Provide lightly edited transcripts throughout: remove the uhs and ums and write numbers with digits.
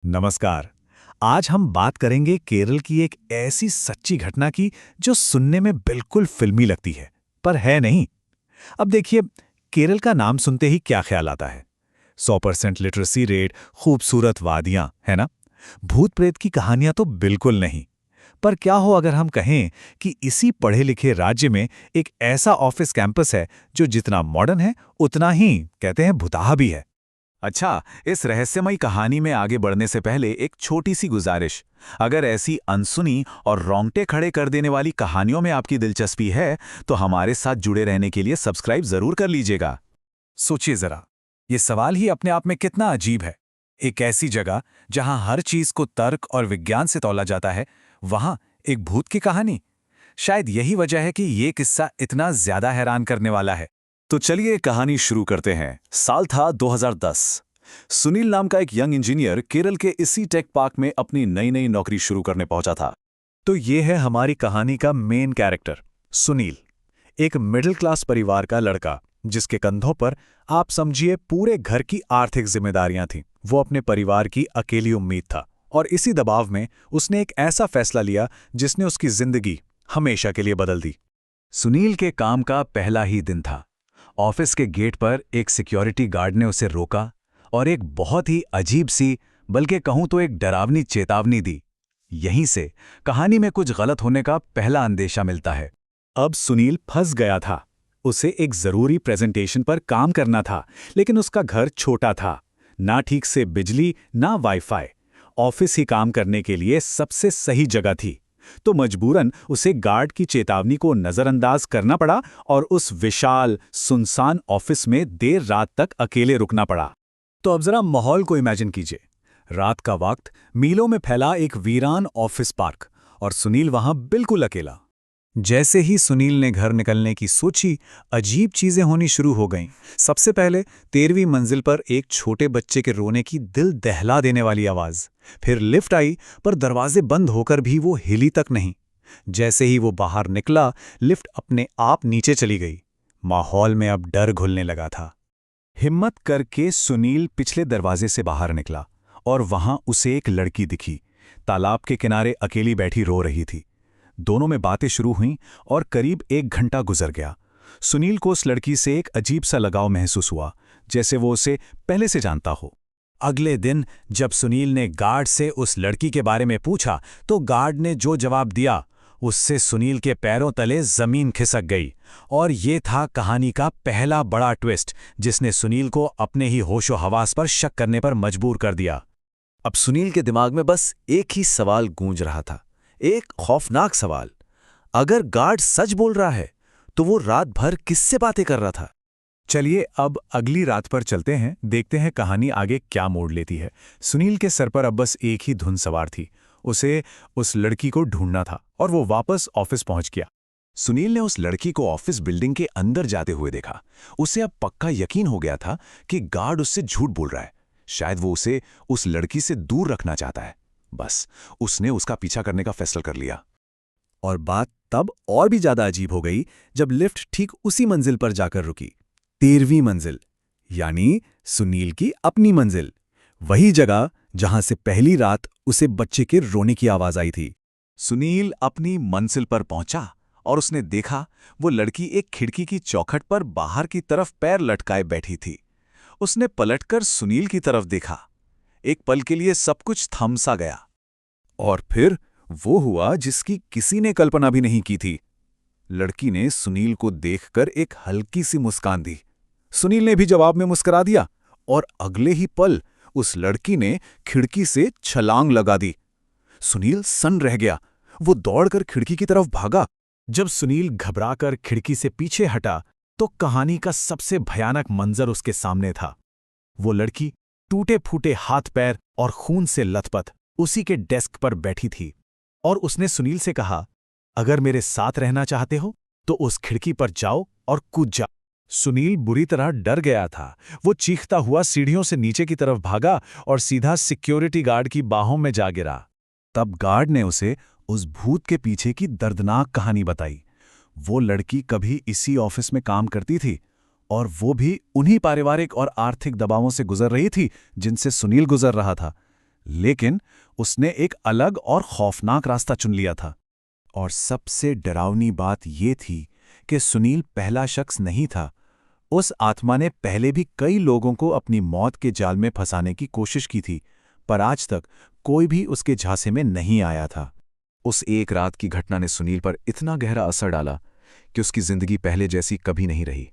नमस्कार। आज हम बात करेंगे केरल की एक ऐसी सच्ची घटना की जो सुनने में बिल्कुल फिल्मी लगती है, पर है नहीं। अब देखिए, केरल का नाम सुनते ही क्या ख्याल आता है? 100% लिटरेसी रेट, खूबसूरत वादियां, है ना? भूत प्रेत की कहानियां तो बिल्कुल नहीं। पर क्या हो अगर हम कहें कि इसी पढ़े लिखे राज्य में एक ऐसा ऑफिस कैंपस है जो जितना मॉडर्न है उतना ही, कहते हैं, भुताहा भी है। अच्छा, इस रहस्यमयी कहानी में आगे बढ़ने से पहले एक छोटी सी गुजारिश। अगर ऐसी अनसुनी और रोंगटे खड़े कर देने वाली कहानियों में आपकी दिलचस्पी है, तो हमारे साथ जुड़े रहने के लिए सब्सक्राइब जरूर कर लीजिएगा। सोचिए जरा, ये सवाल ही अपने आप में कितना अजीब है। एक ऐसी जगह जहां हर चीज को तर्क और विज्ञान से तौला जाता है, वहां एक भूत की कहानी। शायद यही वजह है कि ये किस्सा इतना ज्यादा हैरान करने वाला है। तो चलिए कहानी शुरू करते हैं। साल था 2010। सुनील नाम का एक यंग इंजीनियर केरल के इसी टेक पार्क में अपनी नई नई नौकरी शुरू करने पहुंचा था। तो ये है हमारी कहानी का मेन कैरेक्टर, सुनील। एक मिडिल क्लास परिवार का लड़का, जिसके कंधों पर आप समझिए पूरे घर की आर्थिक जिम्मेदारियां थीं। वो अपने परिवार की अकेली उम्मीद था, और इसी दबाव में उसने एक ऐसा फैसला लिया जिसने उसकी जिंदगी हमेशा के लिए बदल दी। सुनील के काम का पहला ही दिन था। ऑफिस के गेट पर एक सिक्योरिटी गार्ड ने उसे रोका और एक बहुत ही अजीब सी, बल्कि कहूं तो एक डरावनी चेतावनी दी। यहीं से कहानी में कुछ गलत होने का पहला अंदेशा मिलता है। अब सुनील फंस गया था। उसे एक जरूरी प्रेजेंटेशन पर काम करना था, लेकिन उसका घर छोटा था। ना ठीक से बिजली, ना वाईफाई। ऑफिस ही काम करने के लिए सबसे सही जगह थी। तो मजबूरन उसे गार्ड की चेतावनी को नजरअंदाज करना पड़ा और उस विशाल, सुनसान ऑफिस में देर रात तक अकेले रुकना पड़ा। तो अब जरा माहौल को इमेजिन कीजिए। रात का वक्त, मीलों में फैला एक वीरान ऑफिस पार्क, और सुनील वहां बिल्कुल अकेला। जैसे ही सुनील ने घर निकलने की सोची, अजीब चीजें होनी शुरू हो गईं। सबसे पहले 13वीं मंजिल पर एक छोटे बच्चे के रोने की दिल दहला देने वाली आवाज। फिर लिफ्ट आई, पर दरवाजे बंद होकर भी वो हिली तक नहीं। जैसे ही वो बाहर निकला, लिफ्ट अपने आप नीचे चली गई। माहौल में अब डर घुलने लगा था। हिम्मत करके सुनील पिछले दरवाजे से बाहर निकला और वहां उसे एक लड़की दिखी। तालाब के किनारे अकेली बैठी रो रही थी। दोनों में बातें शुरू हुईं और करीब 1 घंटा गुजर गया। सुनील को उस लड़की से एक अजीब सा लगाव महसूस हुआ, जैसे वो उसे पहले से जानता हो। अगले दिन जब सुनील ने गार्ड से उस लड़की के बारे में पूछा, तो गार्ड ने जो जवाब दिया, उससे सुनील के पैरों तले जमीन खिसक गई। और ये था कहानी का पहला बड़ा ट्विस्ट, जिसने सुनील को अपने ही होशो हवास पर शक करने पर मजबूर कर दिया। अब सुनील के दिमाग में बस एक ही सवाल गूंज रहा था, एक खौफनाक सवाल। अगर गार्ड सच बोल रहा है, तो वो रात भर किससे बातें कर रहा था? चलिए अब अगली रात पर चलते हैं, देखते हैं कहानी आगे क्या मोड़ लेती है। सुनील के सर पर अब बस एक ही धुन सवार थी। उसे उस लड़की को ढूंढना था, और वो वापस ऑफिस पहुंच गया। सुनील ने उस लड़की को ऑफिस बिल्डिंग के अंदर जाते हुए देखा। उसे अब पक्का यकीन हो गया था कि गार्ड उससे झूठ बोल रहा है। शायद वो उसे उस लड़की से दूर रखना चाहता है। बस उसने उसका पीछा करने का फैसला कर लिया। और बात तब और भी ज्यादा अजीब हो गई जब लिफ्ट ठीक उसी मंजिल पर जाकर रुकी। 13वीं मंजिल, यानी सुनील की अपनी मंजिल। वही जगह जहां से पहली रात उसे बच्चे के रोने की आवाज आई थी। सुनील अपनी मंजिल पर पहुंचा और उसने देखा वो लड़की एक खिड़की की चौखट पर बाहर की तरफ पैर लटकाए बैठी थी। उसने पलटकर सुनील की तरफ देखा। एक पल के लिए सब कुछ थम सा गया। और फिर वो हुआ जिसकी किसी ने कल्पना भी नहीं की थी। लड़की ने सुनील को देखकर एक हल्की सी मुस्कान दी। सुनील ने भी जवाब में मुस्कुरा दिया, और अगले ही पल उस लड़की ने खिड़की से छलांग लगा दी। सुनील सन्न रह गया। वो दौड़कर खिड़की की तरफ भागा। जब सुनील घबराकर खिड़की से पीछे हटा, तो कहानी का सबसे भयानक मंजर उसके सामने था। वो लड़की टूटे फूटे हाथ पैर और खून से लथपथ उसी के डेस्क पर बैठी थी, और उसने सुनील से कहा, अगर मेरे साथ रहना चाहते हो तो उस खिड़की पर जाओ और कूद जाओ। सुनील बुरी तरह डर गया था। वो चीखता हुआ सीढ़ियों से नीचे की तरफ भागा और सीधा सिक्योरिटी गार्ड की बाहों में जा गिरा। तब गार्ड ने उसे उस भूत के पीछे की दर्दनाक कहानी बताई। वो लड़की कभी इसी ऑफिस में काम करती थी, और वो भी उन्हीं पारिवारिक और आर्थिक दबावों से गुजर रही थी जिनसे सुनील गुजर रहा था। लेकिन उसने एक अलग और खौफनाक रास्ता चुन लिया था। और सबसे डरावनी बात यह थी कि सुनील पहला शख्स नहीं था। उस आत्मा ने पहले भी कई लोगों को अपनी मौत के जाल में फंसाने की कोशिश की थी, पर आज तक कोई भी उसके झांसे में नहीं आया था। उस एक रात की घटना ने सुनील पर इतना गहरा असर डाला कि उसकी जिंदगी पहले जैसी कभी नहीं रही।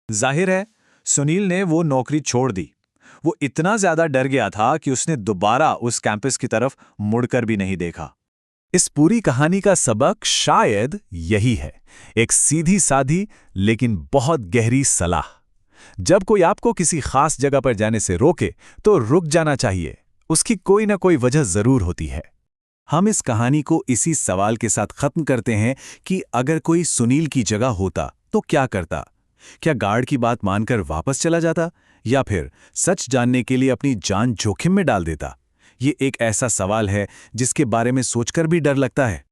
जाहिर है, सुनील ने वो नौकरी छोड़ दी। वो इतना ज्यादा डर गया था कि उसने दोबारा उस कैंपस की तरफ मुड़कर भी नहीं देखा। इस पूरी कहानी का सबक शायद यही है, एक सीधी सादी लेकिन बहुत गहरी सलाह। जब कोई आपको किसी खास जगह पर जाने से रोके तो रुक जाना चाहिए, उसकी कोई ना कोई वजह जरूर होती है। हम इस कहानी को इसी सवाल के साथ खत्म करते हैं कि अगर कोई सुनील की जगह होता तो क्या करता? क्या गार्ड की बात मानकर वापस चला जाता, या फिर सच जानने के लिए अपनी जान जोखिम में डाल देता? ये एक ऐसा सवाल है जिसके बारे में सोचकर भी डर लगता है।